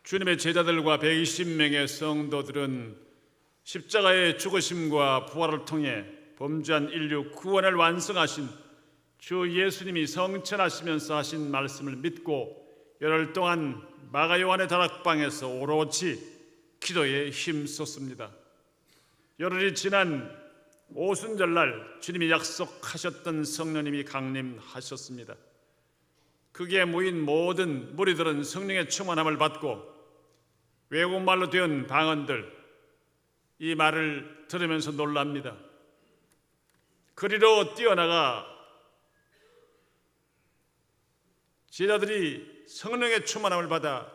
주님의 제자들과 120명의 성도들은 십자가의 죽으심과 부활을 통해 범죄한 인류 구원을 완성하신 주 예수님이 성천하시면서 하신 말씀을 믿고 열흘 동안 마가 요한의 다락방에서 오롯이 기도에 힘썼습니다. 열흘이 지난 오순절날 주님이 약속하셨던 성령님이 강림하셨습니다. 그게 모인 모든 무리들은 성령의 충만함을 받고 외국말로 된 방언들, 이 말을 들으면서 놀랍니다. 그리로 뛰어나가 제자들이 성령의 충만함을 받아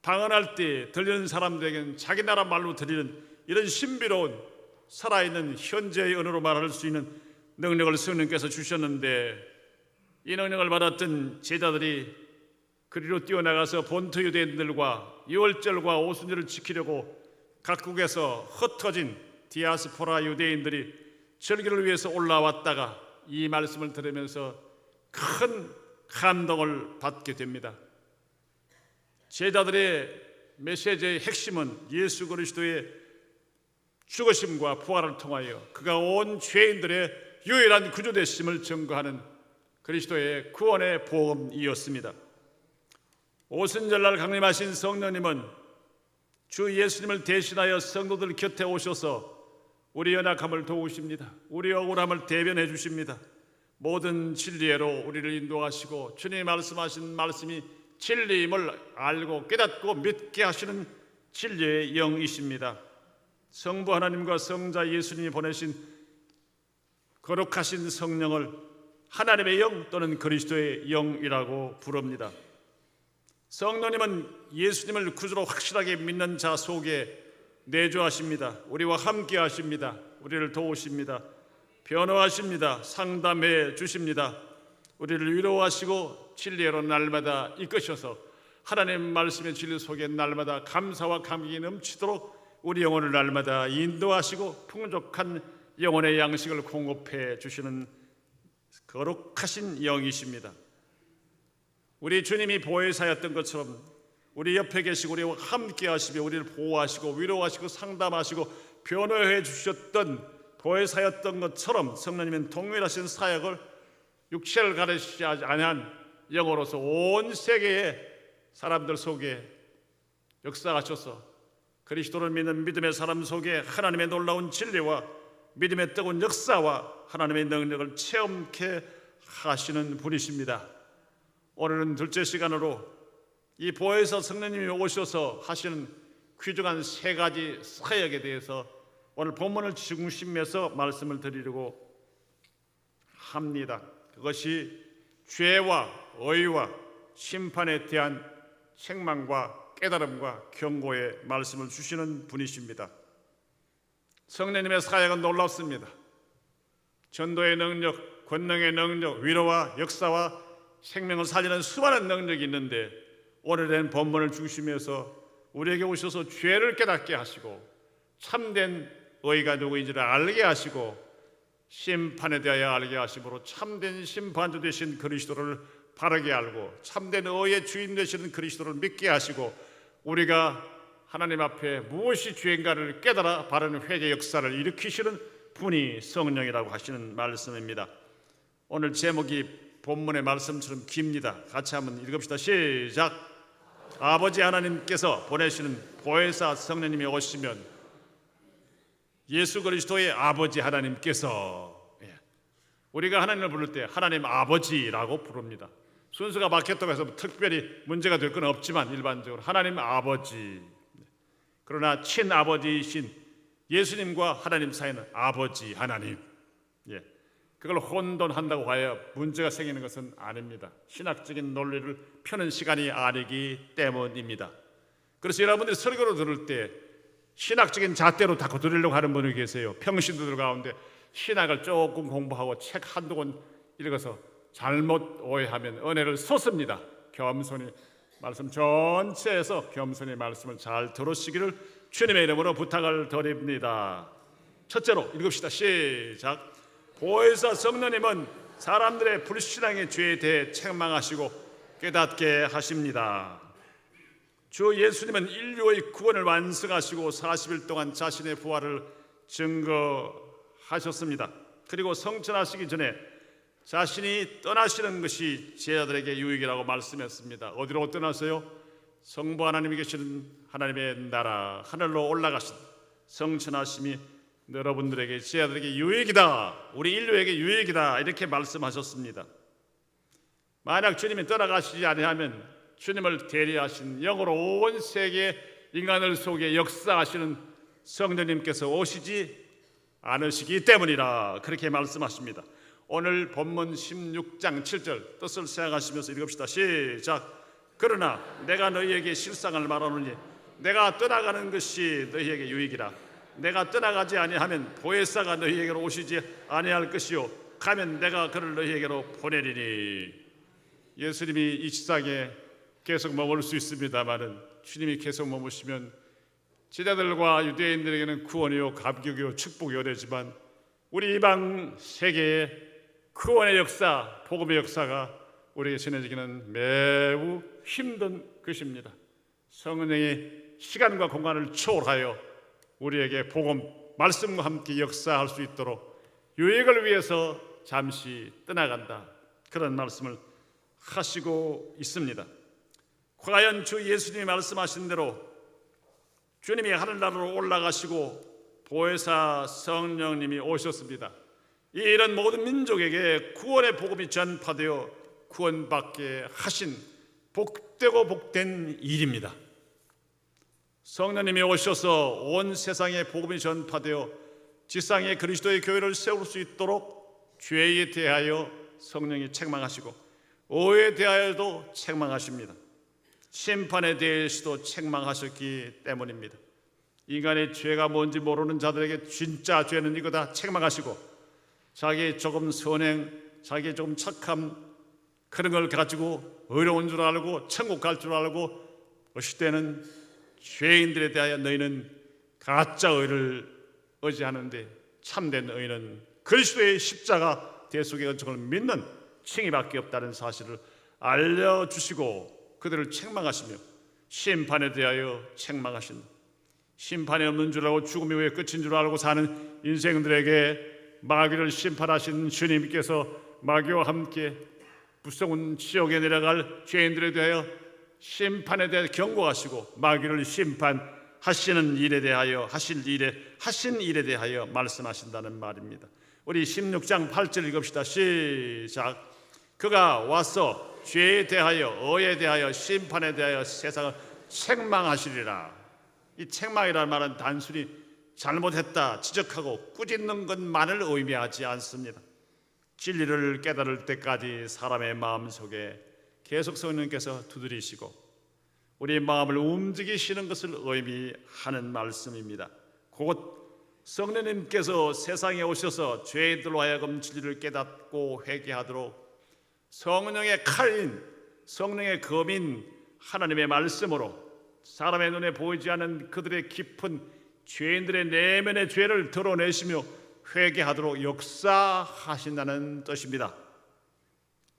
방언할 때 들리는 사람들에게는 자기 나라 말로 들리는 이런 신비로운 살아있는 현재의 언어로 말할 수 있는 능력을 성령께서 주셨는데, 이 능력을 받았던 제자들이 그리로 뛰어나가서 본토 유대인들과 유월절과 오순절을 지키려고 각국에서 흩어진 디아스포라 유대인들이 절기를 위해서 올라왔다가 이 말씀을 들으면서 큰 감동을 받게 됩니다. 제자들의 메시지의 핵심은 예수 그리스도의 죽으심과 부활을 통하여 그가 온 죄인들의 유일한 구주되심을 증거하는 그리스도의 구원의 복음이었습니다. 오순절날 강림하신 성령님은 주 예수님을 대신하여 성도들 곁에 오셔서 우리 연약함을 도우십니다. 우리 억울함을 대변해 주십니다. 모든 진리로 우리를 인도하시고 주님이 말씀하신 말씀이 진리임을 알고 깨닫고 믿게 하시는 진리의 영이십니다. 성부 하나님과 성자 예수님이 보내신 거룩하신 성령을 하나님의 영 또는 그리스도의 영이라고 부릅니다. 성령님은 예수님을 구주로 확실하게 믿는 자 속에 내주하십니다. 우리와 함께 하십니다. 우리를 도우십니다. 변호하십니다. 상담해 주십니다. 우리를 위로하시고 진리로 날마다 이끄셔서 하나님 말씀의 진리 속에 날마다 감사와 감격이 넘치도록 우리 영혼을 날마다 인도하시고 풍족한 영혼의 양식을 공급해 주시는 거룩하신 영이십니다. 우리 주님이 보혜사였던 것처럼 우리 옆에 계시고 우리와 함께 하시며 우리를 보호하시고 위로하시고 상담하시고 변호해 주셨던 보혜사였던 것처럼 성령님은 동일하신 사역을 육체를 가르치지 아니한 영으로서 온 세계의 사람들 속에 역사하셔서 그리스도를 믿는 믿음의 사람 속에 하나님의 놀라운 진리와 믿음의 뜨거운 역사와 하나님의 능력을 체험케 하시는 분이십니다. 오늘은 둘째 시간으로 이 보혜사 성령님이 오셔서 하시는 귀중한 세 가지 사역에 대해서 오늘 본문을 중심에서 말씀을 드리려고 합니다. 그것이 죄와 의와 심판에 대한 책망과 깨달음과 경고의 말씀을 주시는 분이십니다. 성령님의 사역은 놀랍습니다. 전도의 능력, 권능의 능력, 위로와 역사와 생명을 살리는 수많은 능력이 있는데, 오늘은 본문을 중심해서 우리에게 오셔서 죄를 깨닫게 하시고 참된 의가 누구인지를 알게 하시고 심판에 대하여 알게 하심으로 참된 심판주 되신 그리스도를 바르게 알고 참된 의의 주인 되시는 그리스도를 믿게 하시고 우리가 하나님 앞에 무엇이 죄인가를 깨달아 바른 회개 역사를 일으키시는 분이 성령이라고 하시는 말씀입니다. 오늘 제목이 본문의 말씀처럼 깁니다. 같이 한번 읽읍시다. 시작. 아버지 하나님께서 보내시는 보혜사 성령님이 오시면 예수 그리스도의 아버지 하나님께서, 우리가 하나님을 부를 때 하나님 아버지라고 부릅니다. 순서가 바뀌었다고 해서 특별히 문제가 될 건 없지만 일반적으로 하나님 아버지. 그러나 친아버지이신 예수님과 하나님 사이는 아버지 하나님, 그걸 혼돈한다고 하여 문제가 생기는 것은 아닙니다. 신학적인 논리를 펴는 시간이 아니기 때문입니다. 그래서 여러분들이 설교를 들을 때 신학적인 잣대로 다 들으려고 하는 분이 계세요. 평신도들 가운데 신학을 조금 공부하고 책 한두 권 읽어서 잘못 오해하면 은혜를 쏟습니다. 겸손히 말씀 전체에서 겸손히 말씀을 잘 들으시기를 주님의 이름으로 부탁을 드립니다. 첫째로 읽읍시다. 시작. 보혜사 성령님은 사람들의 불신앙의 죄에 대해 책망하시고 깨닫게 하십니다. 주 예수님은 인류의 구원을 완성하시고 40일 동안 자신의 부활을 증거하셨습니다. 그리고 성천하시기 전에 자신이 떠나시는 것이 제자들에게 유익이라고 말씀했습니다. 어디로 떠나서요? 성부 하나님이 계시는 하나님의 나라 하늘로 올라가신 성천하심이 여러분들에게 제자들에게 유익이다, 우리 인류에게 유익이다, 이렇게 말씀하셨습니다. 만약 주님이 떠나가시지 아니하면 주님을 대리하신 영으로 온 세계 인간을 속에 역사하시는 성령님께서 오시지 않으시기 때문이라 그렇게 말씀하십니다. 오늘 본문 16장 7절 뜻을 생각하시면서 읽읍시다. 시작. 그러나 내가 너희에게 실상을 말하노니 내가 떠나가는 것이 너희에게 유익이라. 내가 떠나가지 아니하면 보혜사가 너희에게로 오시지 아니할 것이요 가면 내가 그를 너희에게로 보내리니. 예수님이 이 지상에 계속 머물 수 있습니다마는 주님이 계속 머무시면 제자들과 유대인들에게는 구원이요 감격이요 축복이요 되지만 우리 이방 세계의 구원의 역사, 복음의 역사가 우리에게 전해지기는 매우 힘든 것입니다. 성령이 시간과 공간을 초월하여 우리에게 복음, 말씀과 함께 역사할 수 있도록 유익을 위해서 잠시 떠나간다, 그런 말씀을 하시고 있습니다. 과연 주 예수님이 말씀하신 대로 주님이 하늘나라로 올라가시고 보혜사 성령님이 오셨습니다. 이런 모든 민족에게 구원의 복음이 전파되어 구원받게 하신 복되고 복된 일입니다. 성령님이 오셔서 온 세상에 복음이 전파되어 지상에 그리스도의 교회를 세울 수 있도록 죄에 대하여 성령이 책망하시고 오해에 대하여도 책망하십니다. 심판에 대해서도 책망하셨기 때문입니다. 인간의 죄가 뭔지 모르는 자들에게 진짜 죄는 이거다 책망하시고, 자기 조금 선행, 자기 조금 착함, 그런 걸 가지고 의로운 줄 알고 천국 갈 줄 알고 어시 때는 죄인들에 대하여 너희는 가짜 의를 의지하는데 참된 의는 그리스도의 십자가 대속의 은총을 믿는 칭의밖에 없다는 사실을 알려주시고 그들을 책망하시며 심판에 대하여 책망하신다. 심판이 없는 줄 알고 죽음이 왜 끝인 줄 알고 사는 인생들에게 마귀를 심판하신 주님께서 마귀와 함께 무서운 지옥에 내려갈 죄인들에 대하여 심판에 대해 경고하시고 마귀를 심판하시는 일에 대하여 하신 일에 대하여 말씀하신다는 말입니다. 우리 16장 8절 읽읍시다. 시작. 그가 와서 죄에 대하여 의에 대하여 심판에 대하여 세상을 책망하시리라. 이 책망이라는 말은 단순히 잘못했다 지적하고 꾸짖는 것만을 의미하지 않습니다. 진리를 깨달을 때까지 사람의 마음속에 계속 성령께서 두드리시고 우리의 마음을 움직이시는 것을 의미하는 말씀입니다. 곧 성령님께서 세상에 오셔서 죄인들로 하여금 진리를 깨닫고 회개하도록 성령의 칼인, 성령의 검인 하나님의 말씀으로 사람의 눈에 보이지 않는 그들의 깊은 죄인들의 내면의 죄를 드러내시며 회개하도록 역사하신다는 뜻입니다.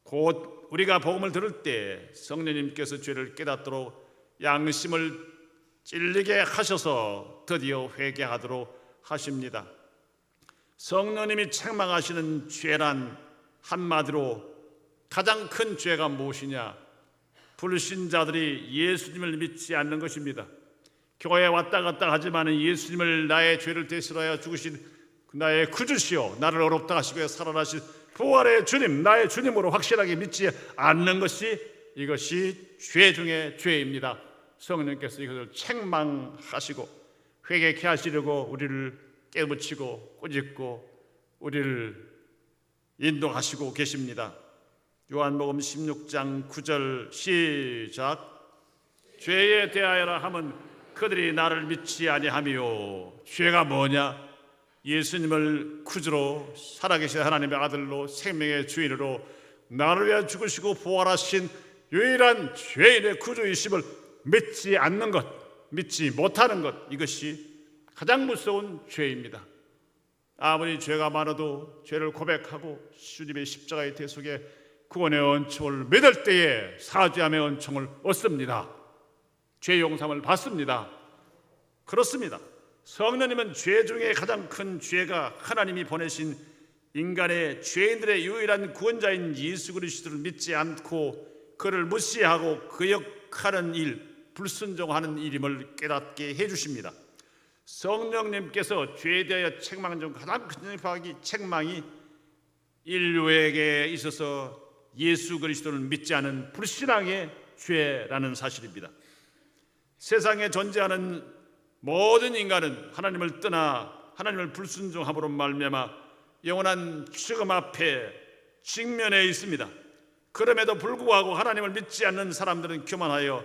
곧 우리가 복음을 들을 때 성령님께서 죄를 깨닫도록 양심을 찔리게 하셔서 드디어 회개하도록 하십니다. 성령님이 책망하시는 죄란 한마디로 가장 큰 죄가 무엇이냐? 불신자들이 예수님을 믿지 않는 것입니다. 교회에 왔다 갔다 하지만 예수님을 나의 죄를 대신하여 죽으신 나의 구주시오, 나를 어렵다 하시고 살아나신 부활의 주님, 나의 주님으로 확실하게 믿지 않는 것이, 이것이 죄 중에 죄입니다. 성령께서 이것을 책망하시고 회개케 하시려고 우리를 깨우치고 꾸짖고 우리를 인도하시고 계십니다. 요한복음 16장 9절 시작. 죄에 대하여라 함은 그들이 나를 믿지 아니하며. 죄가 뭐냐? 예수님을 구주로 살아계신 하나님의 아들로 생명의 주인으로 나를 위하여 죽으시고 부활하신 유일한 죄인의 구주이심을 믿지 않는 것, 믿지 못하는 것, 이것이 가장 무서운 죄입니다. 아무리 죄가 많아도 죄를 고백하고 주님의 십자가의 대속에 구원의 은총을 믿을 때에 사죄함의 은총을 얻습니다. 죄 용서함을 받습니다. 그렇습니다. 성령님은 죄 중에 가장 큰 죄가 하나님이 보내신 인간의 죄인들의 유일한 구원자인 예수 그리스도를 믿지 않고 그를 무시하고 거역하는 일, 불순종하는 일임을 깨닫게 해주십니다. 성령님께서 죄에 대하여 책망 중 가장 큰 책망이 인류에게 있어서 예수 그리스도를 믿지 않은 불신앙의 죄라는 사실입니다. 세상에 존재하는 모든 인간은 하나님을 떠나 하나님을 불순종함으로 말미암아 영원한 죽음 앞에 직면해 있습니다. 그럼에도 불구하고 하나님을 믿지 않는 사람들은 교만하여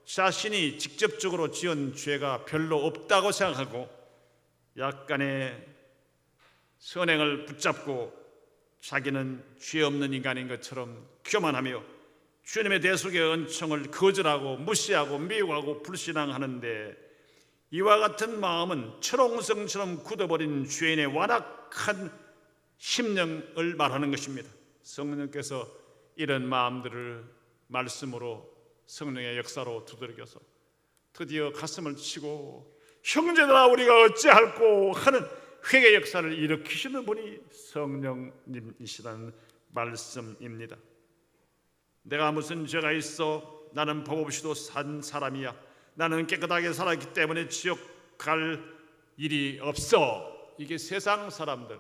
자신이 직접적으로 지은 죄가 별로 없다고 생각하고 약간의 선행을 붙잡고 자기는 죄 없는 인간인 것처럼 교만하며 주님의 대속의 은총을 거절하고 무시하고 미워하고 불신앙하는데, 이와 같은 마음은 철옹성처럼 굳어버린 죄인의 완악한 심령을 말하는 것입니다. 성령께서 이런 마음들을 말씀으로 성령의 역사로 두들겨서 드디어 가슴을 치고 형제들아 우리가 어찌할꼬 하는 회개 역사를 일으키시는 분이 성령님이시라는 말씀입니다. 내가 무슨 죄가 있어? 나는 법 없이도 산 사람이야. 나는 깨끗하게 살았기 때문에 지옥 갈 일이 없어. 이게 세상 사람들,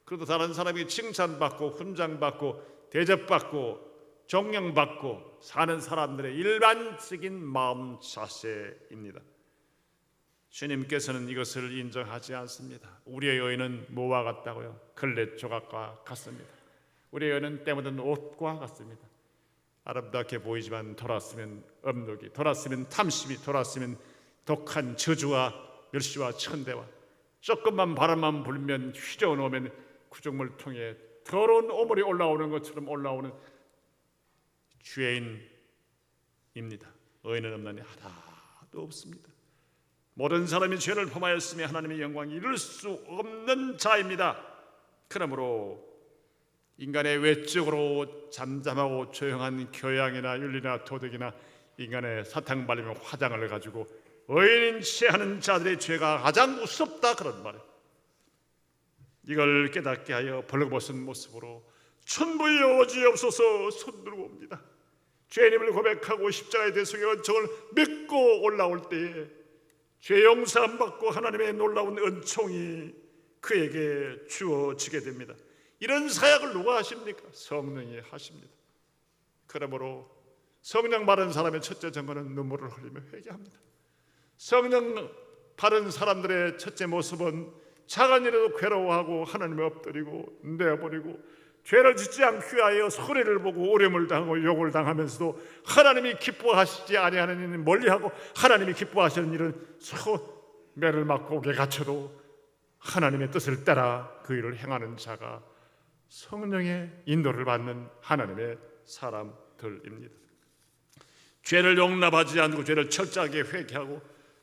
그래도 다른 사람이 칭찬받고 훈장받고 대접받고 존경받고 사는 사람들의 일반적인 마음 자세입니다. 주님께서는 이것을 인정하지 않습니다. 우리의 의는 뭐와 같다고요? 걸레 조각과 같습니다. 우리의 의는 때 묻은 옷과 같습니다. 아름답게 보이지만 돌았으면 엄록이, 돌았으면 탐심이, 돌았으면 독한 저주와 멸시와 천대와, 조금만 바람만 불면 휘저어 놓으면 구정물 통에 더러운 오물이 올라오는 것처럼 올라오는 죄인입니다. 의인은 없나니 하나도 없습니다. 모든 사람이 죄를 범하였으며 하나님의 영광이 이룰 수 없는 자입니다. 그러므로 인간의 외적으로 잠잠하고 조용한 교양이나 윤리나 도덕이나 인간의 사탕 발리며 화장을 가지고 의인인 채 하는 자들의 죄가 가장 우습다, 그런 말이에요. 이걸 깨닫게 하여 벌거벗은 모습으로 천부여 어지없소서 손들고 옵니다. 죄인임을 고백하고 십자가의 대속의 은총을 믿고 올라올 때에 죄 용서함 받고 하나님의 놀라운 은총이 그에게 주어지게 됩니다. 이런 사역을 누가 하십니까? 성령이 하십니다. 그러므로 성령 바른 사람의 첫째 증거는 눈물을 흘리며 회개합니다. 성령 바른 사람들의 첫째 모습은 작은 일에도 괴로워하고 하나님에 엎드리고 내어버리고 죄를 짓지 않기 위하여 소리를 보고 오렴을 당하고 욕을 당하면서도 하나님이 기뻐하시지 아니하는 일은 멀리하고 하나님이 기뻐하시는 일은 소매를 맞고 옥에 갇혀도 하나님의 뜻을 따라 그 일을 행하는 자가 성령의 인도를 받는 하나님의 사람들입니다. 죄를 용납하지 않고 죄를 철저하게 회개하고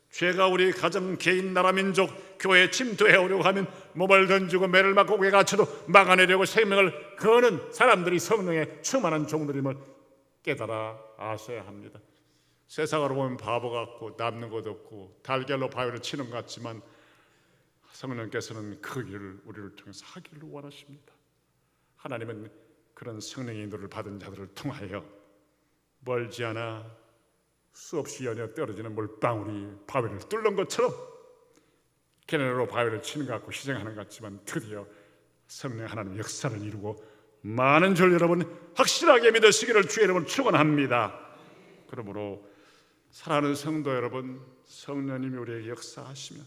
죄가 우리 가정, 개인, 나라, 민족, 교회에 침투해 오려고 하면 몸을 던지고 매를 맞고 옥에 갇혀도 막아내려고 생명을 거는 사람들이 성령에 충만한 종들임을 깨달아 아셔야 합니다. 세상으로 보면 바보 같고 남는 것 없고 달걀로 바위를 치는 것 같지만 성령께서는 그 일을 우리를 통해서 하기를 원하십니다. 하나님은 그런 성령의 인도를 받은 자들을 통하여 멀지 않아 수없이 연이어 떨어지는 물방울이 바위를 뚫는 것처럼 걔네로 바위를 치는 것 같고 희생하는 것 같지만 드디어 성령 하나님 역사를 이루고 많은 줄 여러분 확실하게 믿으시기를 주의 이름으로 축원합니다. 그러므로 사랑하는 성도 여러분, 성령님이 우리에게 역사하시면,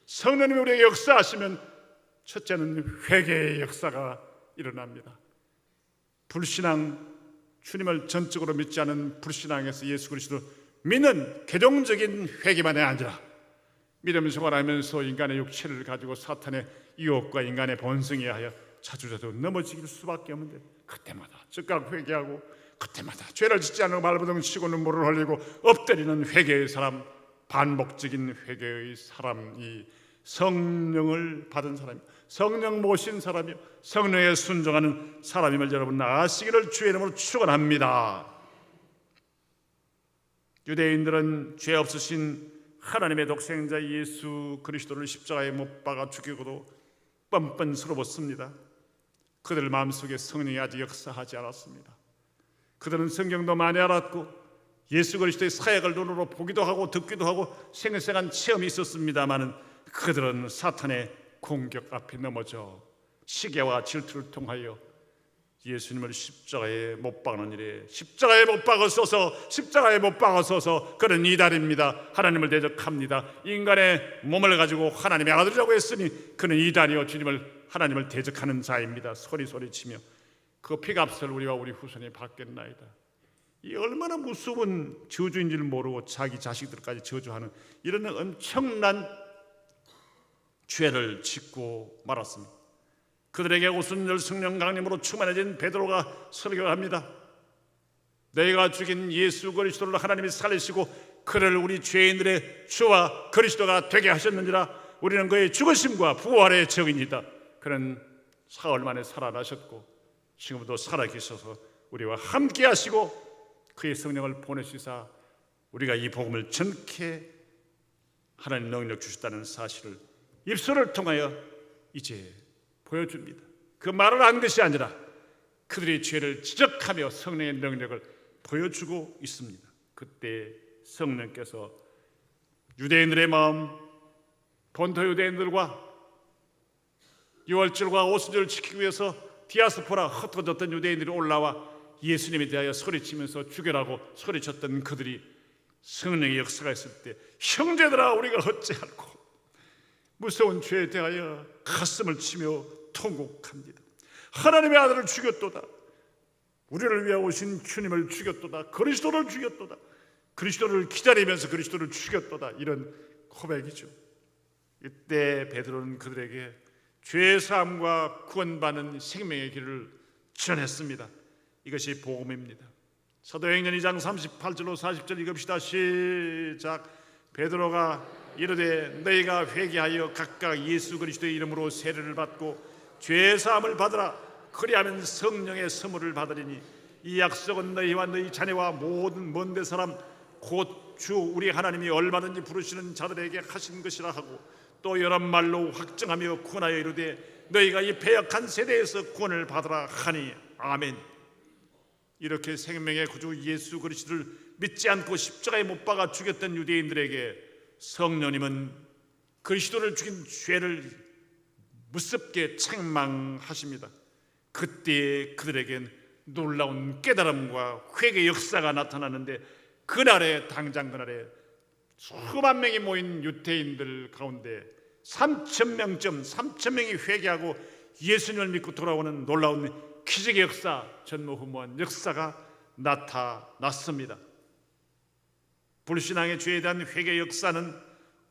성령님이 우리에게 역사하시면 첫째는 회개의 역사가 일어납니다. 불신앙, 주님을 전적으로 믿지 않은 불신앙에서 예수 그리스도 믿는 개종적인 회개만이 아니라 믿음 생활하면서 인간의 육체를 가지고 사탄의 유혹과 인간의 본성에 의하여 자주자주 넘어질 수밖에 없는데 그때마다 즉각 회개하고 그때마다 죄를 짓지 않고 발버둥 치고 눈물을 흘리고 엎드리는 회개의 사람, 반복적인 회개의 사람이 성령을 받은 사람입니다. 성령 모신 사람이요, 성령에 순종하는 사람임을 여러분 아시기를 주의 이름으로 축원합니다. 유대인들은 죄 없으신 하나님의 독생자 예수 그리스도를 십자가에 못 박아 죽이고도 뻔뻔스러웠습니다. 그들 마음속에 성령이 아직 역사하지 않았습니다. 그들은 성경도 많이 알았고 예수 그리스도의 사역을 눈으로 보기도 하고 듣기도 하고 생생한 체험이 있었습니다마는 그들은 사탄의 공격 앞에 넘어져 시기와 질투를 통하여 예수님을 십자가에 못 박는 일에 십자가에 못 박아서서 그는 이단입니다. 하나님을 대적합니다. 인간의 몸을 가지고 하나님의 아들이라고 했으니 그는 이단이요 하나님을 대적하는 자입니다. 소리치며 그 피값을 우리와 우리 후손이 받겠나이다. 이 얼마나 무서운 저주인 줄 모르고 자기 자식들까지 저주하는 이런 엄청난 죄를 짓고 말았습니다. 그들에게 오순절 성령 강림으로 충만해진 베드로가 설교합니다. 너희가 죽인 예수 그리스도를 하나님이 살리시고 그를 우리 죄인들의 주와 그리스도가 되게 하셨느니라. 우리는 그의 죽으심과 부활의 증인이다. 그는 사흘 만에 살아나셨고 지금도 살아계셔서 우리와 함께 하시고 그의 성령을 보내시사 우리가 이 복음을 전케 하나님 능력 주셨다는 사실을 입술을 통하여 이제 보여줍니다. 그 말을 한 것이 아니라 그들의 죄를 지적하며 성령의 능력을 보여주고 있습니다. 그때 성령께서 유대인들의 마음, 본토 유대인들과 유월절과 오순절을 지키기 위해서 디아스포라 흩어졌던 유대인들이 올라와 예수님에 대하여 소리치면서 죽여라고 소리쳤던 그들이 성령의 역사가 있을 때 형제들아 우리가 어찌할꼬 무서운 죄에 대하여 가슴을 치며 통곡합니다. 하나님의 아들을 죽였도다. 우리를 위하여 오신 주님을 죽였도다. 그리스도를 죽였도다. 그리스도를 기다리면서 그리스도를 죽였도다. 이런 고백이죠. 이때 베드로는 그들에게 죄사함과 구원받는 생명의 길을 전했습니다. 이것이 복음입니다. 사도행전 2장 38절로 40절 읽읍시다. 시작. 베드로가 이르되 너희가 회개하여 각각 예수 그리스도의 이름으로 세례를 받고 죄사함을 받으라. 그리하면 성령의 선물을 받으리니 이 약속은 너희와 너희 자녀와 모든 먼데 사람 곧 주 우리 하나님이 얼마든지 부르시는 자들에게 하신 것이라 하고 또 여러 말로 확증하며 구원하여 이르되 너희가 이 패역한 세대에서 구원을 받으라 하니 아멘. 이렇게 생명의 구주 예수 그리스도를 믿지 않고 십자가에 못 박아 죽였던 유대인들에게 성령님은 그리스도를 죽인 죄를 무섭게 책망하십니다. 그때 그들에겐 놀라운 깨달음과 회개 역사가 나타나는데 당장 그날에 수만 명이 모인 유대인들 가운데 3,000명이 회개하고 예수님을 믿고 돌아오는 놀라운 기적의 역사, 전무후무한 역사가 나타났습니다. 불신앙의 죄에 대한 회개 역사는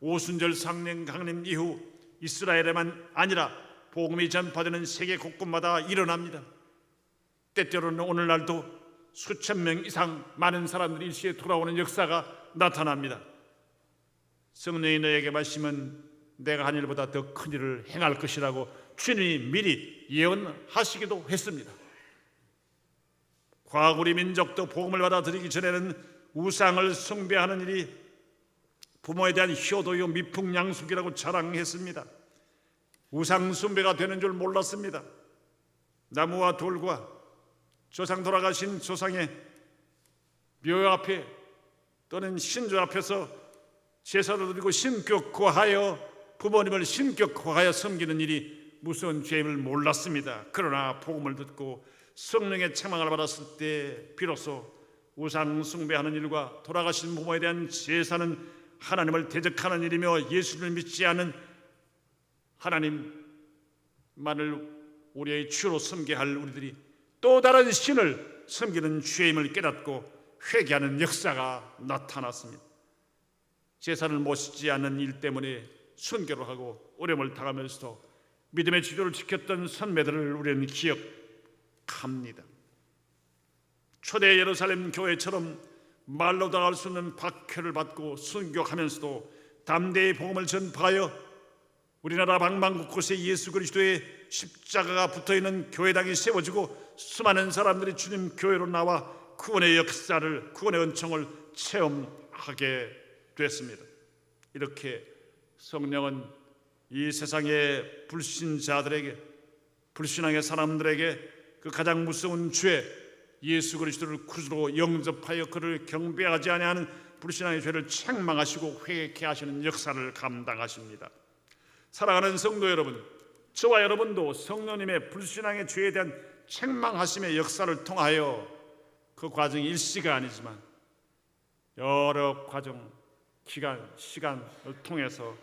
오순절 성령 강림 이후 이스라엘에만 아니라 복음이 전파되는 세계 곳곳마다 일어납니다. 때때로는 오늘날도 수천 명 이상 많은 사람들이 일시에 돌아오는 역사가 나타납니다. 성령이 너에게 말씀은 내가 한 일보다 더 큰 일을 행할 것이라고 주님이 미리 예언하시기도 했습니다. 과거 우리 민족도 복음을 받아들이기 전에는 우상을 숭배하는 일이 부모에 대한 효도요 미풍양속이라고 자랑했습니다. 우상 숭배가 되는 줄 몰랐습니다. 나무와 돌과 조상 돌아가신 조상의 묘 앞에 또는 신주 앞에서 제사를 드리고 신격화하여 부모님을 신격화하여 섬기는 일이 무서운 죄임을 몰랐습니다. 그러나 복음을 듣고 성령의 책망을 받았을 때 비로소 우상 숭배하는 일과 돌아가신 부모에 대한 제사는 하나님을 대적하는 일이며 예수를 믿지 않은 하나님만을 우리의 주로 섬겨야 할 우리들이 또 다른 신을 섬기는 죄임을 깨닫고 회개하는 역사가 나타났습니다. 제사를 모시지 않는 일 때문에 순교를 하고 어려움을 당하면서도 믿음의 지도를 지켰던 선배들을 우리는 기억합니다. 초대 예루살렘 교회처럼 말로 다할 수 없는 박해를 받고 순교하면서도 담대히 복음을 전파하여 우리나라 방방 곳곳에 예수 그리스도의 십자가가 붙어있는 교회당이 세워지고 수많은 사람들이 주님 교회로 나와 구원의 역사를, 구원의 은총을 체험합니다. 하게 됐습니다. 이렇게 성령은 이 세상의 불신자들에게, 불신앙의 사람들에게 그 가장 무서운 죄, 예수 그리스도를 구주로 영접하여 그를 경배하지 아니하는 불신앙의 죄를 책망하시고 회개케 하시는 역사를 감당하십니다. 사랑하는 성도 여러분, 저와 여러분도 성령님의 불신앙의 죄에 대한 책망하심의 역사를 통하여 그 과정이 일시가 아니지만 여러 과정, 기간, 시간을 통해서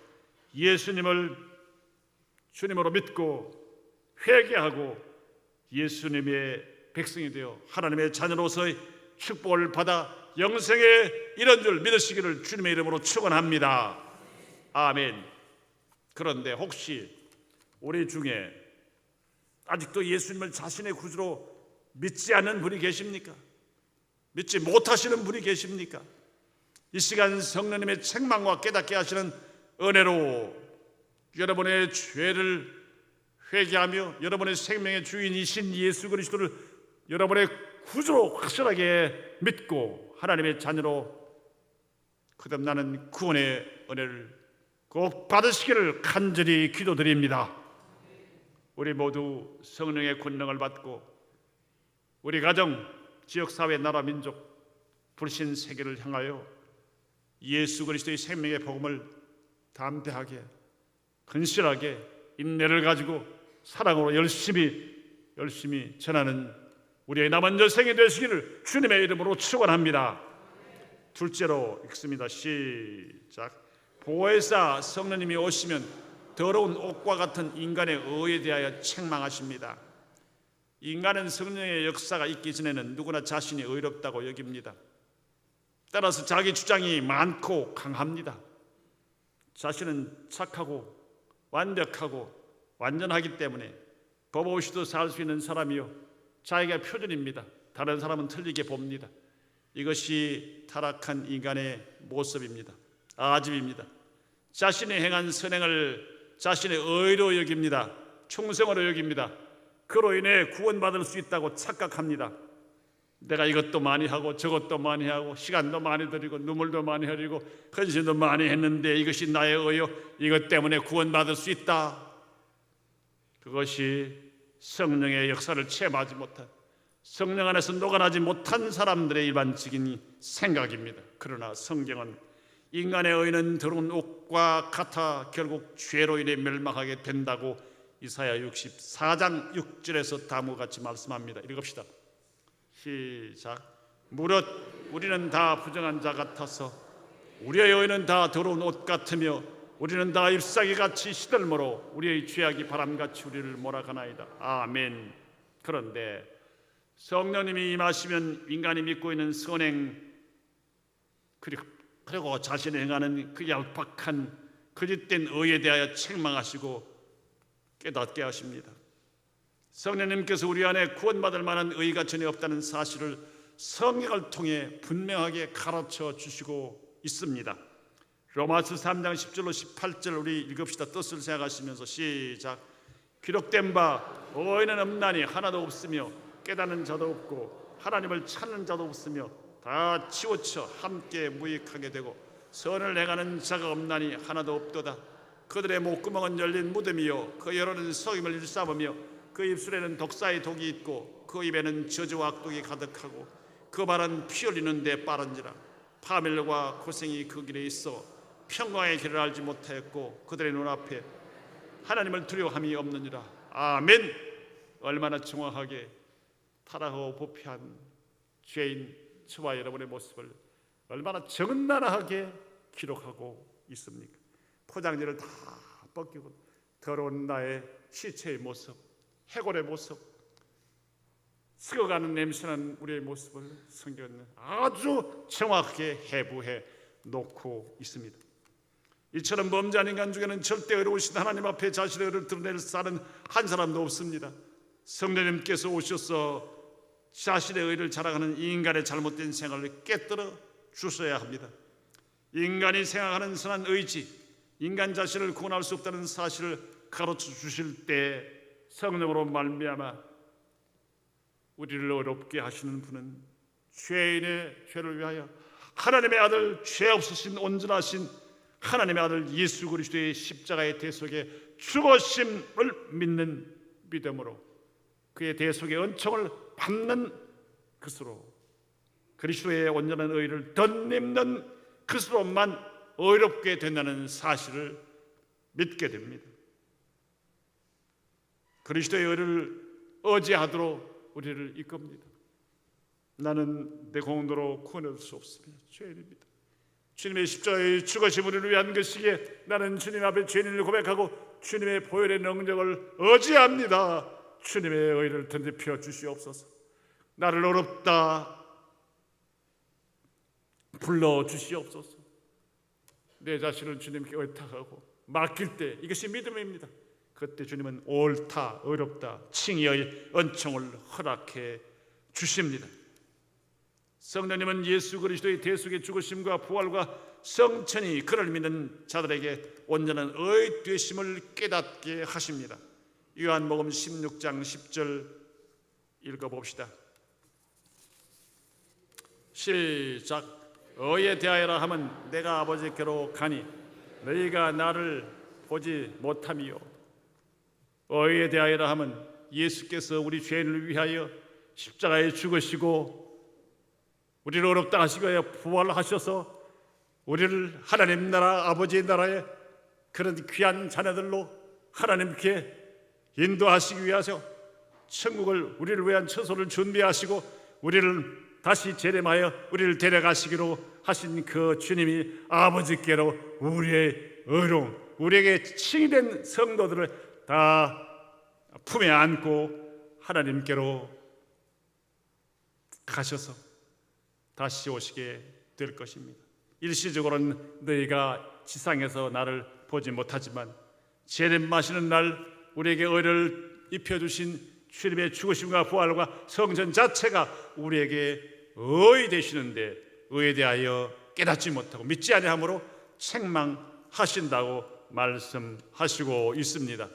예수님을 주님으로 믿고 회개하고 예수님의 백성이 되어 하나님의 자녀로서의 축복을 받아 영생에 이른 줄 믿으시기를 주님의 이름으로 축원합니다. 아멘. 그런데 혹시 우리 중에 아직도 예수님을 자신의 구주로 믿지 않는 분이 계십니까? 믿지 못하시는 분이 계십니까? 이 시간 성령님의 책망과 깨닫게 하시는 은혜로 여러분의 죄를 회개하며 여러분의 생명의 주인이신 예수 그리스도를 여러분의 구주로 확실하게 믿고 하나님의 자녀로 거듭나는 구원의 은혜를 꼭 받으시기를 간절히 기도드립니다. 우리 모두 성령의 권능을 받고 우리 가정, 지역사회, 나라, 민족, 불신 세계를 향하여 예수 그리스도의 생명의 복음을 담대하게, 근실하게, 인내를 가지고 사랑으로 열심히 전하는 우리의 남은 여생이 되시기를 주님의 이름으로 축원합니다. 둘째로 읽습니다. 시작. 보혜사 성령님이 오시면 더러운 옷과 같은 인간의 의에 대하여 책망하십니다. 인간은 성령의 역사가 있기 전에는 누구나 자신이 의롭다고 여깁니다. 따라서 자기 주장이 많고 강합니다. 자신은 착하고 완벽하고 완전하기 때문에 법 없이도 살 수 있는 사람이요, 자기가 표준입니다. 다른 사람은 틀리게 봅니다. 이것이 타락한 인간의 모습입니다. 아집입니다. 자신이 행한 선행을 자신의 의로 여깁니다. 충성으로 여깁니다. 그로 인해 구원받을 수 있다고 착각합니다. 내가 이것도 많이 하고 저것도 많이 하고 시간도 많이 들이고 눈물도 많이 흘리고 헌신도 많이 했는데 이것이 나의 의요, 이것 때문에 구원받을 수 있다. 그것이 성령의 역사를 체험하지 못한, 성령 안에서 녹아나지 못한 사람들의 일반적인 생각입니다. 그러나 성경은 인간의 의는 더러운 옷과 같아 결국 죄로 인해 멸망하게 된다고 이사야 64장 6절에서 다음과 같이 말씀합니다. 읽읍시다. 시작. 무릇 우리는 다 부정한 자 같아서 우리의 의는 다 더러운 옷 같으며 우리는 다 잎사귀같이 시들므로 우리의 죄악이 바람같이 우리를 몰아가나이다. 아멘. 그런데 성령님이 임하시면 인간이 믿고 있는 선행 그리고 자신이 행하는 그 얄팍한 거짓된 의에 대하여 책망하시고 깨닫게 하십니다. 성령님께서 우리 안에 구원받을 만한 의가 전혀 없다는 사실을 성경을 통해 분명하게 가르쳐 주시고 있습니다. 로마서 3장 10절로 18절 우리 읽읍시다. 뜻을 생각하시면서 시작. 기록된 바 의인은 없나니 하나도 없으며 깨닫는 자도 없고 하나님을 찾는 자도 없으며 다 치우쳐 함께 무익하게 되고 선을 행하는 자가 없나니 하나도 없도다. 그들의 목구멍은 열린 무덤이요 그 혀로는 석임을 일삼으며 그 입술에는 독사의 독이 있고 그 입에는 저주와 악독이 가득하고 그 발은 피 흘리는 데 빠른지라. 파멸과 고생이 그 길에 있어 평강의 길을 알지 못하였고 그들의 눈앞에 하나님을 두려워함이 없느니라. 아멘. 얼마나 정확하게 타락하고 부패한 죄인 저와 여러분의 모습을 얼마나 적나라하게 기록하고 있습니까? 포장지를 다 벗기고 더러운 나의 시체의 모습, 해골의 모습, 식어가는 냄새나는 우리의 모습을 성경은 아주 정확하게 해부해 놓고 있습니다. 이처럼 범죄한 인간 중에는 절대 의로우신 하나님 앞에 자신의 의를 드러낼 사람은 한 사람도 없습니다. 성령님께서 오셔서 자신의 의를 자랑하는 이 인간의 잘못된 생활을 깨뜨려 주셔야 합니다. 인간이 생각하는 선한 의지, 인간 자신을 구원할 수 없다는 사실을 가르쳐 주실 때 성령으로 말미암아 우리를 어렵게 하시는 분은 죄인의 죄를 위하여 하나님의 아들, 죄 없으신 온전하신 하나님의 아들 예수 그리스도의 십자가의 대속에 죽으심을 믿는 믿음으로 그의 대속의 은총을 받는 것으로 그리스도의 온전한 의를 덧입는 것으로만 의롭게 된다는 사실을 믿게 됩니다. 그리스도의 의를 의지하도록 우리를 이끕니다. 나는 내 공로로 구원할 수 없습니다. 죄인입니다. 주님의 십자가의 죽으심 우리를 위한 것이기에 나는 주님 앞에 죄인을 고백하고 주님의 보혈의 능력을 의지합니다. 주님의 의를 덧입혀 주시옵소서. 나를 어렵다 불러 주시옵소서. 내 자신을 주님께 의탁하고 맡길 때 이것이 믿음입니다. 그때 주님은 옳다, 어렵다, 칭의의 은총을 허락해 주십니다. 성령님은 예수 그리스도의 대속의 죽으심과 부활과 성천이 그를 믿는 자들에게 온전한 의 되심을 깨닫게 하십니다. 요한복음 16장 10절 읽어봅시다. 시작. 의에 대하여라 하면 내가 아버지께로 가니 너희가 나를 보지 못함이요. 의에 대하여라 하면 예수께서 우리 죄인을 위하여 십자가에 죽으시고 우리를 어렵다 하시고 부활하셔서 우리를 하나님 나라 아버지의 나라에 그런 귀한 자녀들로 하나님께 인도하시기 위해서 천국을 우리를 위한 처소를 준비하시고 우리를 다시 재림하여 우리를 데려가시기로 하신 그 주님이 아버지께로 우리의 의로움, 우리에게 칭의된 성도들을 다 품에 안고 하나님께로 가셔서 다시 오시게 될 것입니다. 일시적으로는 너희가 지상에서 나를 보지 못하지만 재림하시는 날 우리에게 의를 입혀주신 주님의 죽으심과 부활과 성전 자체가 우리에게 의 되시는데 의에 대하여 깨닫지 못하고 믿지 아니하므로 책망하신다고 말씀하시고 있습니다.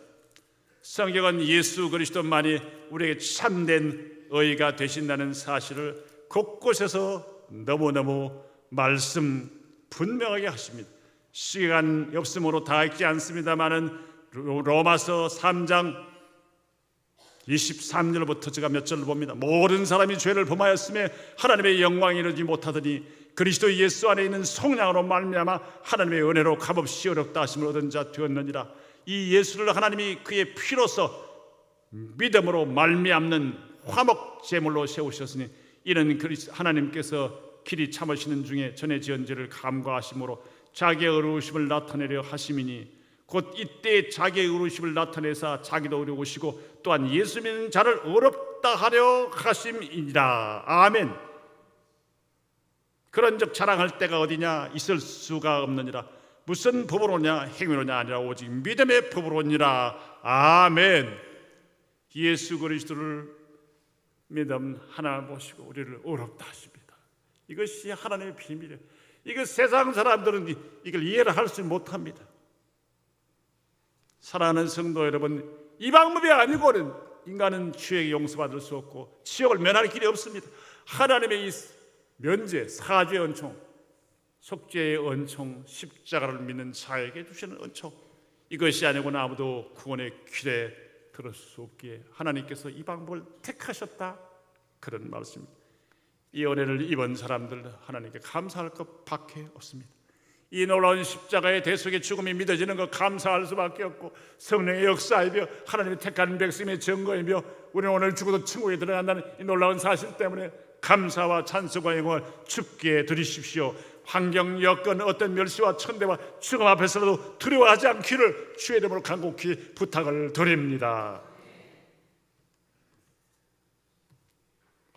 성경은 예수 그리스도만이 우리에게 참된 의가 되신다는 사실을 곳곳에서 너무너무 말씀 분명하게 하십니다. 시간이 없으므로 다 읽지 않습니다마는 로마서 3장 23절부터 제가 몇 절을 봅니다. 모든 사람이 죄를 범하였음에 하나님의 영광이 이르지 못하더니 그리스도 예수 안에 있는 속량으로 말미암아 하나님의 은혜로 값없이 어렵다 하심을 얻은 자 되었느니라. 이 예수를 하나님이 그의 피로서 믿음으로 말미암는 화목 제물로 세우셨으니 이는 하나님께서 길이 참으시는 중에 전에 지은 죄를 감과하심으로 자기의 의로우심을 나타내려 하심이니 곧 이때 자기의 의로우심을 나타내사 자기도 의로우시고 또한 예수 믿는 자를 의롭다 하려 하심이니라. 아멘. 그런즉 자랑할 때가 어디냐? 있을 수가 없느니라. 무슨 법으로냐? 행위로냐? 아니라 오직 믿음의 법으로니라. 아멘. 예수 그리스도를 믿음 하나 보시고 우리를 의롭다 하십니다. 이것이 하나님의 비밀이에요. 이거 세상 사람들은 이걸 이해를 할 수 못합니다. 사랑하는 성도 여러분, 이 방법이 아니고는 인간은 죄의 용서받을 수 없고 지옥을 면할 길이 없습니다. 하나님의 이 면제, 사죄의 은총, 속죄의 은총, 십자가를 믿는 자에게 주시는 은총, 이것이 아니고는 아무도 구원의 길에 들을 수 없기에 하나님께서 이 방법을 택하셨다, 그런 말씀입니다. 이 은혜를 입은 사람들 하나님께 감사할 것밖에 없습니다. 이 놀라운 십자가의 대속의 죽음이 믿어지는 것 감사할 수밖에 없고 성령의 역사이며 하나님의 택한 백성의 증거이며 우리는 오늘 죽어도 천국에 들어간다는 이 놀라운 사실 때문에 감사와 찬송과 영광을 주께 드리십시오. 환경, 여건, 어떤 멸시와 천대와 죽음 앞에서라도 두려워하지 않기를 주의 이름으로 간곡히 부탁을 드립니다.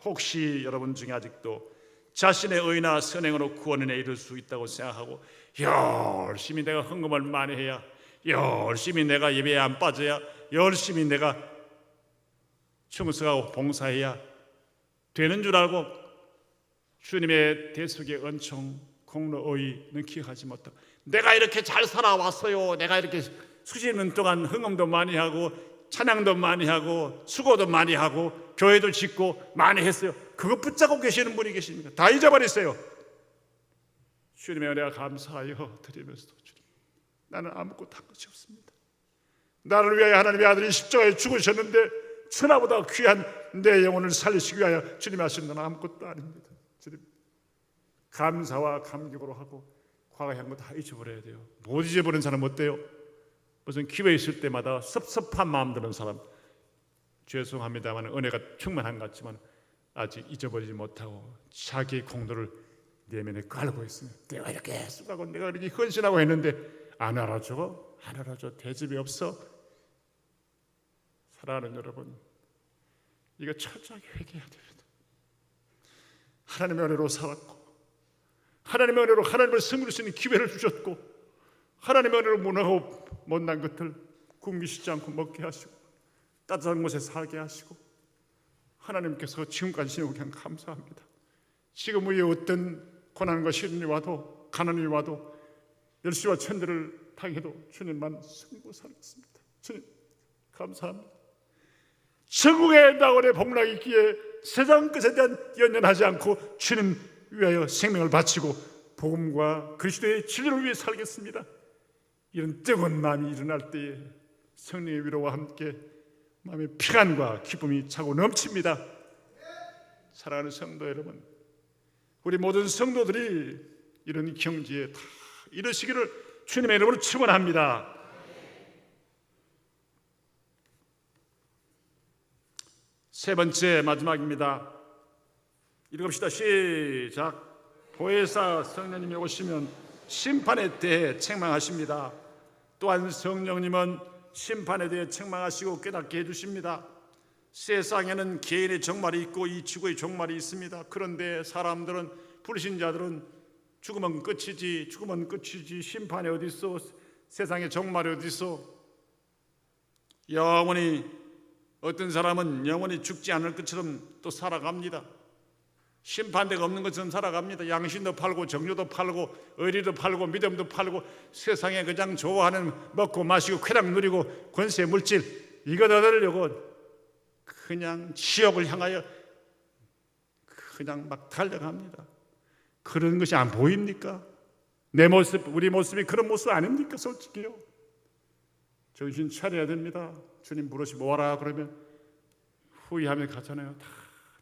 혹시 여러분 중에 아직도 자신의 의나 선행으로 구원에 이를 수 있다고 생각하고 열심히 내가 헌금을 많이 해야, 열심히 내가 예배에 안 빠져야, 열심히 내가 충성하고 봉사해야 되는 줄 알고 주님의 대속의 은총, 공로, 의는 기억하지 못하고 내가 이렇게 잘 살아왔어요, 내가 이렇게 수십 년 동안 헌금도 많이 하고 찬양도 많이 하고 수고도 많이 하고 교회도 짓고 많이 했어요, 그거 붙잡고 계시는 분이 계십니까? 다 잊어버렸어요. 주님의 은혜가 감사하여 드리면서도 주님, 나는 아무것도 한 것이 없습니다. 나를 위하여 하나님의 아들이 십자가에 죽으셨는데 천하보다 귀한 내 영혼을 살리시기 위하여 주님이 하신 나는 아무것도 아닙니다. 주님, 감사와 감격으로 하고 과거에 한 거 다 잊어버려야 돼요. 못 잊어버린 사람 어때요? 무슨 기회 있을 때마다 섭섭한 마음 드는 사람, 죄송합니다만 은혜가 충만한 것 같지만 아직 잊어버리지 못하고 자기의 공로를 내면에 깔고 있으면 내가 이렇게 수고하고 내가 이렇게 헌신하고 했는데 안 알아줘? 안 알아줘? 대접이 없어? 사랑하는 여러분, 이거 철저하게 회개해야 됩니다. 하나님의 은혜로 살았고 하나님의 은혜로 하나님을 섬길 수 있는 기회를 주셨고 하나님의 은혜로 무능하고 못난 것들 굶기시지 않고 먹게 하시고 따뜻한 곳에 살게 하시고 하나님께서 지금까지 지내고 그냥 감사합니다. 지금 위에 어떤 고난과 시련이 와도 가난이 와도 열시와 천대를 당해도 주님만 섬기고 살겠습니다. 주님 감사합니다. 천국의 낙원의 복락이 있기에 세상 것에 대한 연연하지 않고 주님 위하여 생명을 바치고 복음과 그리스도의 진리를 위해 살겠습니다. 이런 뜨거운 마음이 일어날 때에 성령의 위로와 함께 마음의 평안과 기쁨이 차고 넘칩니다. 사랑하는 성도 여러분, 우리 모든 성도들이 이런 경지에 다 이르시기를 주님의 이름으로 축원합니다. 세 번째 마지막입니다. 읽읍시다. 시작. 보혜사 성령님이 오시면 심판에 대해 책망하십니다. 또한 성령님은 심판에 대해 책망하시고 깨닫게 해주십니다. 세상에는 개인의 종말이 있고 이 지구의 종말이 있습니다. 그런데 사람들은, 불신자들은 죽으면 끝이지, 죽으면 끝이지, 심판이 어디 있어, 세상의 종말이 어디 있어. 영원히, 어떤 사람은 영원히 죽지 않을 것처럼 또 살아갑니다. 심판대가 없는 것처럼 살아갑니다. 양심도 팔고 정욕도 팔고 의리도 팔고 믿음도 팔고 세상에 그냥 좋아하는 먹고 마시고 쾌락 누리고 권세 물질 이것 얻으려고 그냥 지옥을 향하여 그냥 막 달려갑니다. 그런 것이 안 보입니까? 내 모습, 우리 모습이 그런 모습 아닙니까? 솔직히요. 정신 차려야 됩니다. 주님 부르시고 와라 그러면 후회하며 가잖아요. 다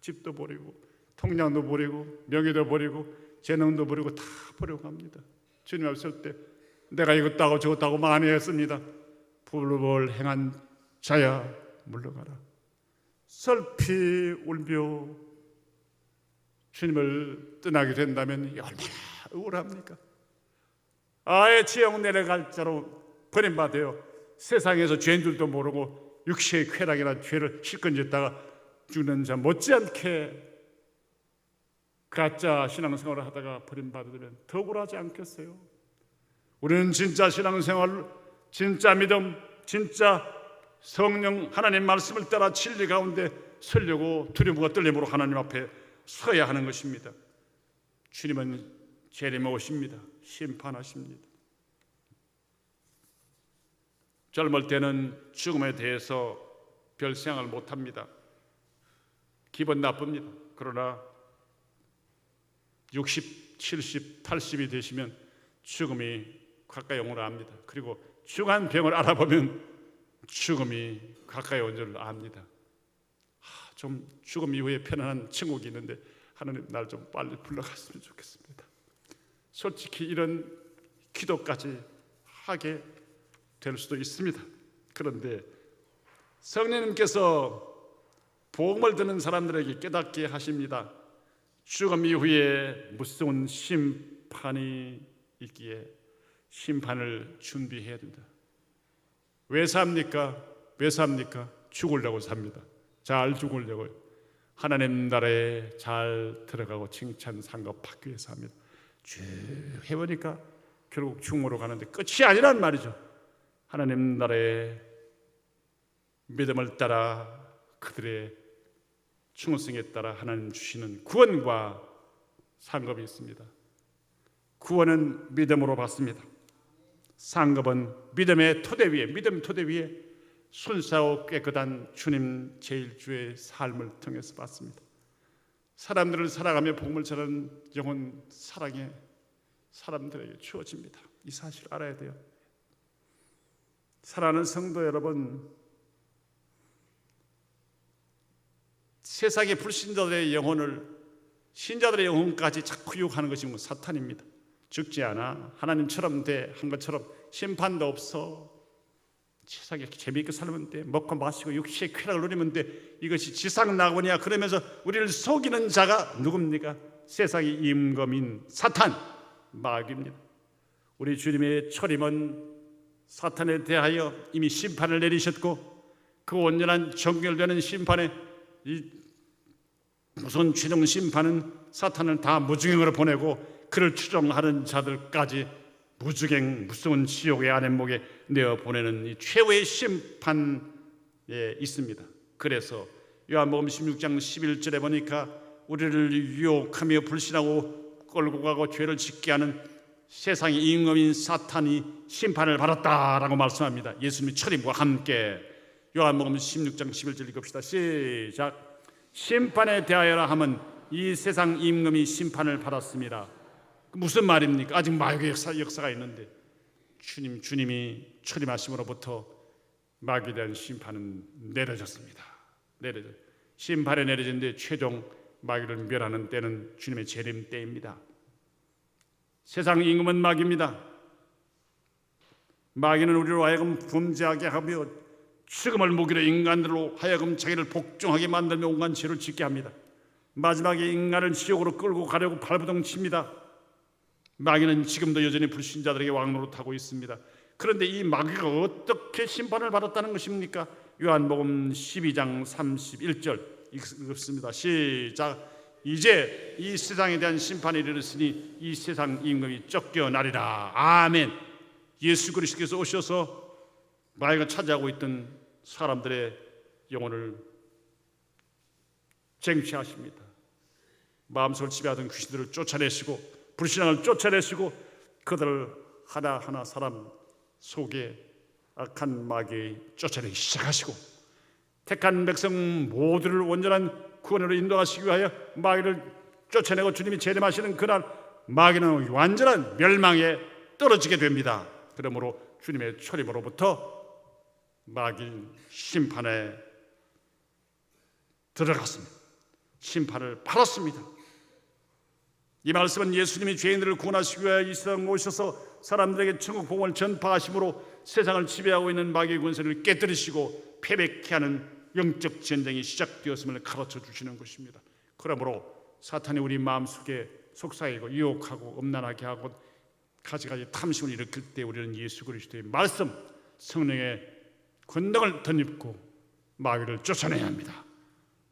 집도 버리고 통장도 버리고 명예도 버리고 재능도 버리고 다 버리고 갑니다. 주님 없을 때 내가 이것도 하고 저것도 하고 많이 했습니다. 불법을 행한 자야 물러가라. 슬피 울며 주님을 떠나게 된다면 얼마나 우울합니까? 아예 지옥 내려갈 자로 버림받아요. 세상에서 죄인 줄도 모르고 육체의 쾌락이나 죄를 실컷 짓다가 죽는 자 못지않게 가짜 신앙생활을 하다가 버림받으면 더 억울하지 않겠어요? 우리는 진짜 신앙생활, 진짜 믿음, 진짜 성령 하나님 말씀을 따라 진리 가운데 서려고 두려움과 떨림으로 하나님 앞에 서야 하는 것입니다. 주님은 재림에 오십니다. 심판하십니다. 젊을 때는 죽음에 대해서 별 생각을 못합니다. 기분 나쁩니다. 그러나 60, 70, 80이 되시면 죽음이 가까이 온 걸 압니다. 그리고 중한 병을 알아보면 죽음이 가까이 온 줄 압니다. 좀 죽음 이후에 편안한 천국이 있는데 하나님 날 좀 빨리 불러갔으면 좋겠습니다. 솔직히 이런 기도까지 하게 될 수도 있습니다. 그런데 성령님께서 복음을 듣는 사람들에게 깨닫게 하십니다. 죽음 이후에 무서운 심판이 있기에 심판을 준비해야 된다. 왜 삽니까? 왜 삽니까? 죽으려고 삽니다. 잘 죽으려고요. 하나님 나라에 잘 들어가고 칭찬 상급 받기 위해서 합니다. 쭉 해보니까 결국 죽음으로 가는데 끝이 아니란 말이죠. 하나님 나라의 믿음을 따라 그들의 충성에 따라 하나님 주시는 구원과 상급이 있습니다. 구원은 믿음으로 받습니다. 상급은 믿음의 토대 위에, 믿음 토대 위에 순수하고 깨끗한 주님 제1주의 삶을 통해서 받습니다. 사람들을 살아가며 복음을 전하는 영혼 사랑에 사람들에게 주어집니다. 이 사실을 알아야 돼요. 사랑하는 성도 여러분, 세상의 불신자들의 영혼을 신자들의 영혼까지 자꾸 유혹하는 것이 사탄입니다. 죽지 않아, 하나님처럼 돼 한 것처럼 심판도 없어, 세상에 재미있게 살면 돼, 먹고 마시고 육체의 쾌락을 누리면 돼, 이것이 지상낙원이야 그러면서 우리를 속이는 자가 누굽니까? 세상의 임금인 사탄, 마귀입니다. 우리 주님의 초림은 사탄에 대하여 이미 심판을 내리셨고, 그 온전한 정결되는 심판에 이 무서운 최종 심판은 사탄을 다 무중행으로 보내고 그를 추종하는 자들까지 무서운 지옥의 아랫목에 내어보내는 이 최후의 심판에 있습니다. 그래서 요한복음 16장 11절에 보니까 우리를 유혹하며 불신하고 끌고 가고 죄를 짓게 하는 세상의 임금인 사탄이 심판을 받았다라고 말씀합니다. 예수님의 철임과 함께 요한복음 16장 11절 읽읍시다. 시작. 심판에 대하여라 하면 이 세상 임금이 심판을 받았습니다. 무슨 말입니까? 아직 마귀의 역사가 있는데 주님이 철임하심으로부터 마귀에 대한 심판은 내려졌습니다. 심판에 내려졌는데 최종 마귀를 멸하는 때는 주님의 재림 때입니다. 세상 임금은 마귀입니다. 마귀는 우리로 하여금 범죄하게 하며 죽음을 무기로 인간들로 하여금 자기를 복종하게 만들며 온갖 죄를 짓게 합니다. 마지막에 인간을 지옥으로 끌고 가려고 발버둥칩니다. 마귀는 지금도 여전히 불신자들에게 왕노릇하고 있습니다. 그런데 이 마귀가 어떻게 심판을 받았다는 것입니까? 요한복음 12장 31절 읽습니다. 시작. 이제 이 세상에 대한 심판이 이르렀으니 이 세상 임금이 쫓겨나리라. 아멘. 예수 그리스도께서 오셔서 마귀가 차지하고 있던 사람들의 영혼을 쟁취하십니다. 마음속을 지배하던 귀신들을 쫓아내시고 불신앙을 쫓아내시고 그들을 하나하나 사람 속에 악한 마귀에 쫓아내기 시작하시고 택한 백성 모두를 온전한 구원으로 인도하시기 위하여 마귀를 쫓아내고 주님이 재림하시는 그날 마귀는 완전한 멸망에 떨어지게 됩니다. 그러므로 주님의 초림으로부터 마귀 심판에 들어갔습니다. 심판을 받았습니다. 이 말씀은 예수님이 죄인들을 구원하시기 위하여 이 세상에 오셔서 사람들에게 천국 복음을 전파하심으로 세상을 지배하고 있는 마귀의 권세를 깨뜨리시고 패배케 하는 영적 전쟁이 시작되었음을 가르쳐 주시는 것입니다. 그러므로 사탄이 우리 마음속에 속삭이고 유혹하고 음란하게 하고 가지가지 탐심을 일으킬 때 우리는 예수 그리스도의 말씀, 성령의 권능을 덧입고 마귀를 쫓아내야 합니다.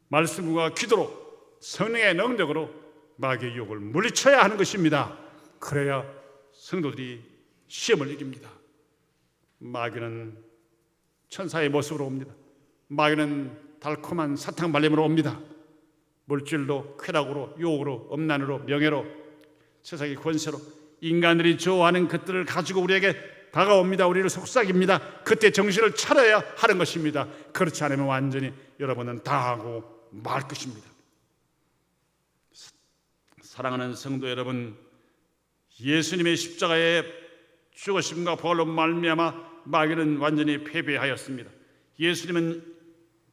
말씀과 기도로 성령의 능력으로 마귀의 유혹을 물리쳐야 하는 것입니다. 그래야 성도들이 시험을 이깁니다. 마귀는 천사의 모습으로 옵니다. 마귀는 달콤한 사탕 말림으로 옵니다. 물질로, 쾌락으로, 유혹으로, 음란으로, 명예로, 세상의 권세로 인간들이 좋아하는 것들을 가지고 우리에게 다가옵니다. 우리를 속삭입니다. 그때 정신을 차려야 하는 것입니다. 그렇지 않으면 완전히 여러분은 당하고 말 것입니다. 사랑하는 성도 여러분, 예수님의 십자가의 죽으심과 부활로 말미암아 마귀는 완전히 패배하였습니다. 예수님은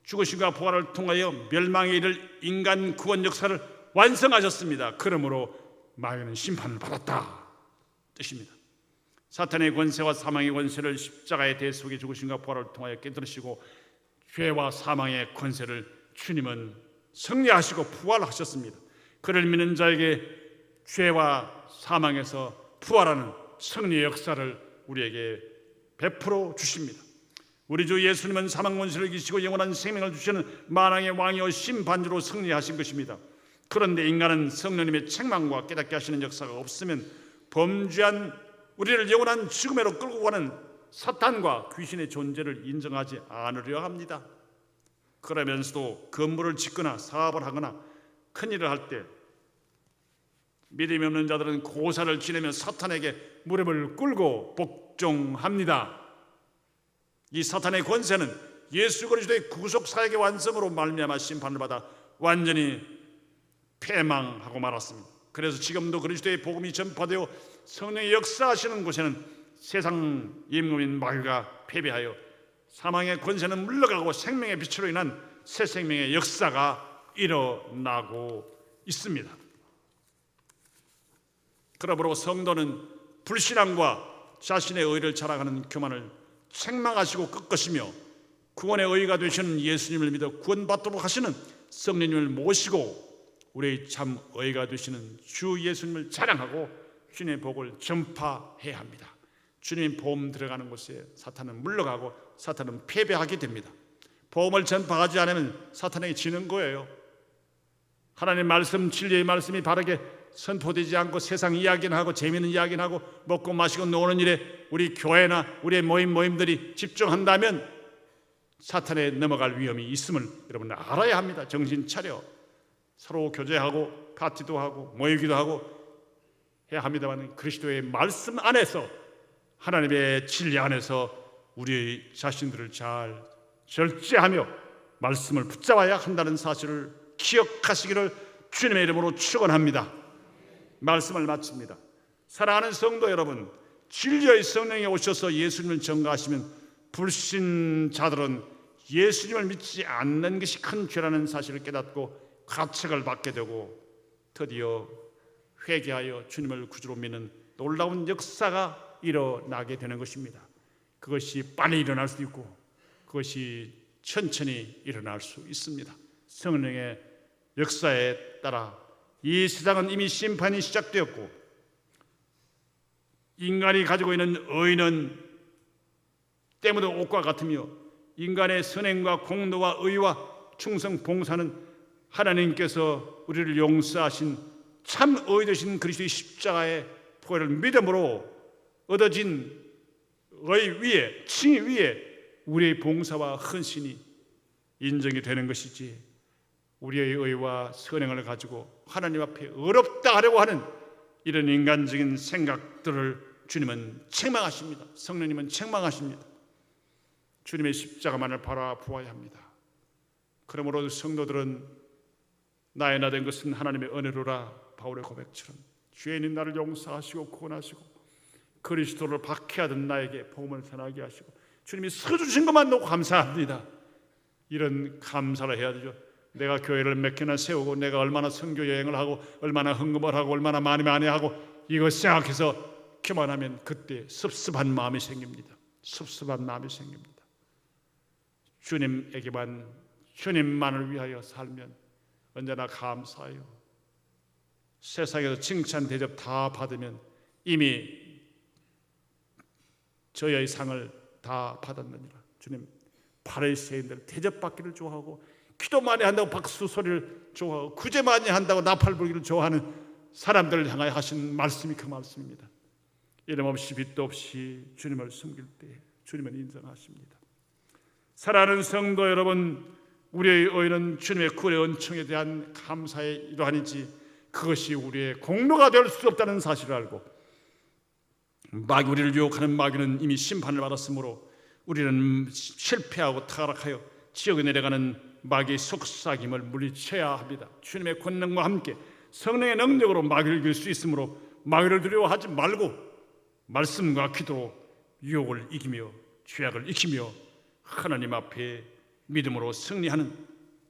죽으심과 부활을 통하여 멸망에 이를 인간 구원 역사를 완성하셨습니다. 그러므로 마귀는 심판을 받았다 뜻입니다. 사탄의 권세와 사망의 권세를 십자가의 대속의 죽으심과 부활을 통하여 깨뜨리시고 죄와 사망의 권세를 주님은 승리하시고 부활하셨습니다. 그를 믿는 자에게 죄와 사망에서 부활하는 승리의 역사를 우리에게 베풀어 주십니다. 우리 주 예수님은 사망 권세를 이기시고 영원한 생명을 주시는 만왕의 왕이요 심판주로 승리하신 것입니다. 그런데 인간은 성령님의 책망과 깨닫게 하시는 역사가 없으면 범죄한 우리를 영원한 죽음으로 끌고 가는 사탄과 귀신의 존재를 인정하지 않으려 합니다. 그러면서도 건물을 짓거나 사업을 하거나 큰일을 할 때 믿음이 없는 자들은 고사를 지내며 사탄에게 무릎을 꿇고 복종합니다. 이 사탄의 권세는 예수 그리스도의 구속 사역의 완성으로 말미암아 심판을 받아 완전히 패망하고 말았습니다. 그래서 지금도 그리스도의 복음이 전파되어 성령의 역사하시는 곳에는 세상 임금인 마귀가 패배하여 사망의 권세는 물러가고 생명의 빛으로 인한 새 생명의 역사가 일어나고 있습니다. 그러므로 성도는 불신앙과 자신의 의를 자랑하는 교만을 책망하시고 꺾으시며 구원의 의가 되시는 예수님을 믿어 구원받도록 하시는 성령님을 모시고 우리의 참 의가 되시는 주 예수님을 자랑하고 주님의 복을 전파해야 합니다. 주님의 복음 들어가는 곳에 사탄은 물러가고 사탄은 패배하게 됩니다. 복음을 전파하지 않으면 사탄에게 지는 거예요. 하나님의 말씀, 진리의 말씀이 바르게 선포되지 않고 세상 이야기는 하고 재미있는 이야기는 하고 먹고 마시고 노는 일에 우리 교회나 우리의 모임들이 집중한다면 사탄에 넘어갈 위험이 있음을 여러분 알아야 합니다. 정신 차려. 서로 교제하고 파티도 하고 모이기도 하고 해야 합니다만 그리스도의 말씀 안에서 하나님의 진리 안에서 우리 자신들을 잘 절제하며 말씀을 붙잡아야 한다는 사실을 기억하시기를 주님의 이름으로 축원합니다. 말씀을 마칩니다. 사랑하는 성도 여러분, 진리의 성령이 오셔서 예수님을 전가하시면 불신자들은 예수님을 믿지 않는 것이 큰 죄라는 사실을 깨닫고 가책을 받게 되고 드디어 회개하여 주님을 구주로 믿는 놀라운 역사가 일어나게 되는 것입니다. 그것이 빨리 일어날 수도 있고 그것이 천천히 일어날 수 있습니다. 성령의 역사에 따라 이 세상은 이미 심판이 시작되었고 인간이 가지고 있는 의는 때묻은 옷과 같으며 인간의 선행과 공로와 의와 충성 봉사는 하나님께서 우리를 용서하신 참 의의 되신 그리스도의 십자가의 보혈을 믿음으로 얻어진 의 위에 칭의 위에 우리의 봉사와 헌신이 인정이 되는 것이지 우리의 의와 선행을 가지고 하나님 앞에 어렵다 하려고 하는 이런 인간적인 생각들을 주님은 책망하십니다. 성령님은 책망하십니다. 주님의 십자가만을 바라보아야 합니다. 그러므로 성도들은 나의 나 된 것은 하나님의 은혜로라 바울의 고백처럼 죄인인 나를 용서하시고 구원하시고 그리스도를 박해하던 나에게 복음을 전하게 하시고 주님이 서주신 것만 놓고 감사합니다. 이런 감사를 해야 되죠. 내가 교회를 몇 개나 세우고 내가 얼마나 선교 여행을 하고 얼마나 헌금을 하고 얼마나 많이 하고 이거 생각해서 교만하면 그때 섭섭한 마음이 생깁니다. 섭섭한 마음이 생깁니다. 주님에게만 주님만을 위하여 살면 언제나 감사해요. 세상에서 칭찬 대접 다 받으면 이미 저의 상을 다 받았느니라. 주님 바리새인들 대접받기를 좋아하고 기도 많이 한다고 박수 소리를 좋아하고 구제 많이 한다고 나팔 불기를 좋아하는 사람들을 향하여 하신 말씀이 그 말씀입니다. 이름 없이 빛도 없이 주님을 섬길 때 주님은 인정하십니다. 사랑하는 성도 여러분, 우리의 의는 주님의 구원의 은총에 대한 감사의 일환이지 그것이 우리의 공로가 될 수 없다는 사실을 알고 우리를 유혹하는 마귀는 이미 심판을 받았으므로 우리는 실패하고 타락하여 지옥에 내려가는 마귀의 속삭임을 물리쳐야 합니다. 주님의 권능과 함께 성령의 능력으로 마귀를 이길 수 있으므로 마귀를 두려워하지 말고 말씀과 기도로 유혹을 이기며 죄악을 익히며 하나님 앞에 믿음으로 승리하는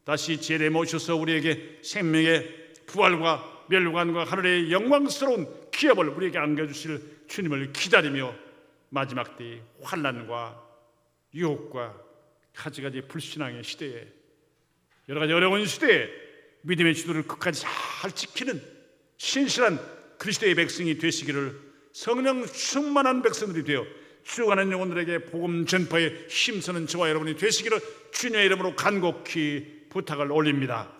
다시 제대 모셔서 우리에게 생명의 부활과 멸관과 하늘의 영광스러운 기업을 우리에게 안겨주실 주님을 기다리며 마지막 때의 환난과 유혹과 가지가지 불신앙의 시대에 여러 가지 어려운 시대에 믿음의 지도를 끝까지 잘 지키는 신실한 그리스도의 백성이 되시기를 성령 충만한 백성들이 되어 죽어가는 영혼들에게 복음 전파에 힘쓰는 저와 여러분이 되시기를 주님의 이름으로 간곡히 부탁을 올립니다.